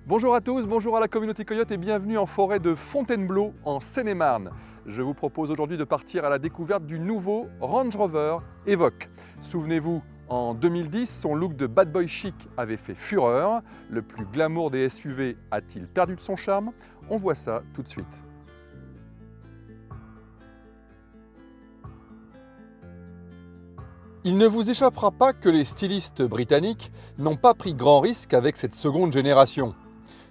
Bonjour à tous, bonjour à la communauté Coyote et bienvenue en forêt de Fontainebleau en Seine-et-Marne. Je vous propose aujourd'hui de partir à la découverte du nouveau Range Rover Evoque. Souvenez-vous, en 2010, son look de bad boy chic avait fait fureur. Le plus glamour des SUV a-t-il perdu de son charme? On voit ça tout de suite. Il ne vous échappera pas que les stylistes britanniques n'ont pas pris grand risque avec cette seconde génération.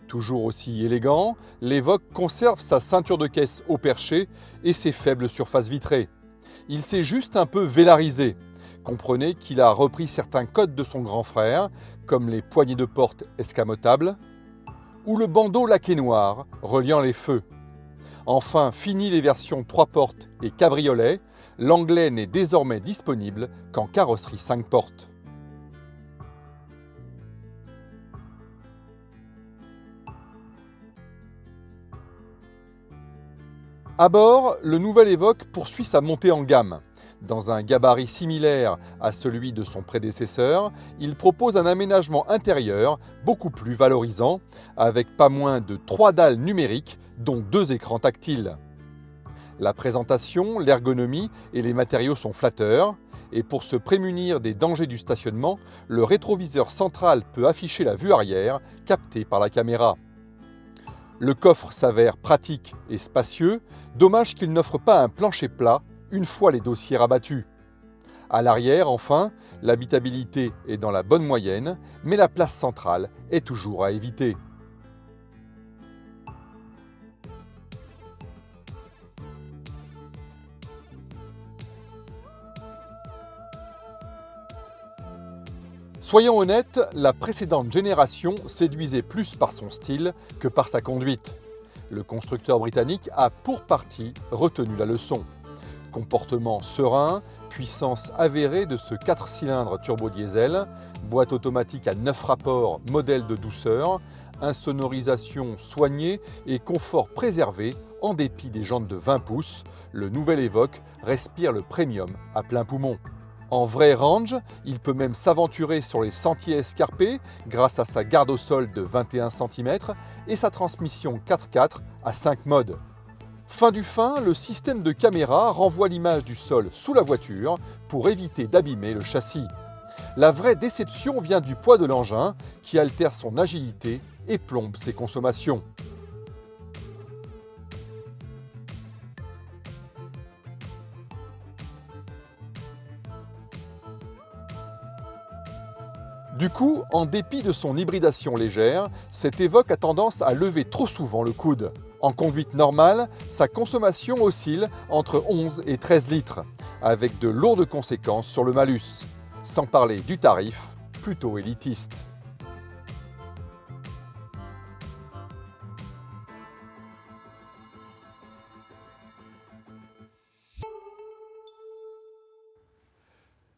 Toujours aussi élégant, l'Evoque conserve sa ceinture de caisse au perché et ses faibles surfaces vitrées. Il s'est juste un peu vélarisé. Comprenez qu'il a repris certains codes de son grand frère, comme les poignées de porte escamotables ou le bandeau laqué noir reliant les feux. Enfin, fini les versions 3 portes et cabriolet, l'anglais n'est désormais disponible qu'en carrosserie 5 portes. À bord, le nouvel Evoque poursuit sa montée en gamme. Dans un gabarit similaire à celui de son prédécesseur, il propose un aménagement intérieur beaucoup plus valorisant, avec pas moins de 3 dalles numériques, dont 2 écrans tactiles. La présentation, l'ergonomie et les matériaux sont flatteurs, et pour se prémunir des dangers du stationnement, le rétroviseur central peut afficher la vue arrière, captée par la caméra. Le coffre s'avère pratique et spacieux, dommage qu'il n'offre pas un plancher plat une fois les dossiers rabattus. À l'arrière, enfin, l'habitabilité est dans la bonne moyenne, mais la place centrale est toujours à éviter. Soyons honnêtes, la précédente génération séduisait plus par son style que par sa conduite. Le constructeur britannique a pour partie retenu la leçon. Comportement serein, puissance avérée de ce 4 cylindres turbo-diesel, boîte automatique à 9 rapports, modèle de douceur, insonorisation soignée et confort préservé en dépit des jantes de 20 pouces, le nouvel Evoque respire le premium à plein poumon. En vrai range, il peut même s'aventurer sur les sentiers escarpés grâce à sa garde au sol de 21 cm et sa transmission 4x4 à 5 modes. Fin du fin, le système de caméra renvoie l'image du sol sous la voiture pour éviter d'abîmer le châssis. La vraie déception vient du poids de l'engin qui altère son agilité et plombe ses consommations. Du coup, en dépit de son hybridation légère, cet Evoque a tendance à lever trop souvent le coude. En conduite normale, sa consommation oscille entre 11 et 13 litres, avec de lourdes conséquences sur le malus, sans parler du tarif, plutôt élitiste.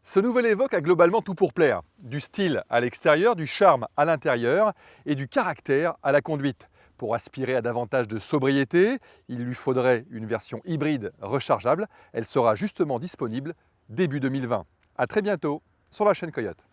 Ce nouvel Evoque a globalement tout pour plaire. Du style à l'extérieur, du charme à l'intérieur et du caractère à la conduite. Pour aspirer à davantage de sobriété, il lui faudrait une version hybride rechargeable. Elle sera justement disponible début 2020. À très bientôt sur la chaîne Coyote.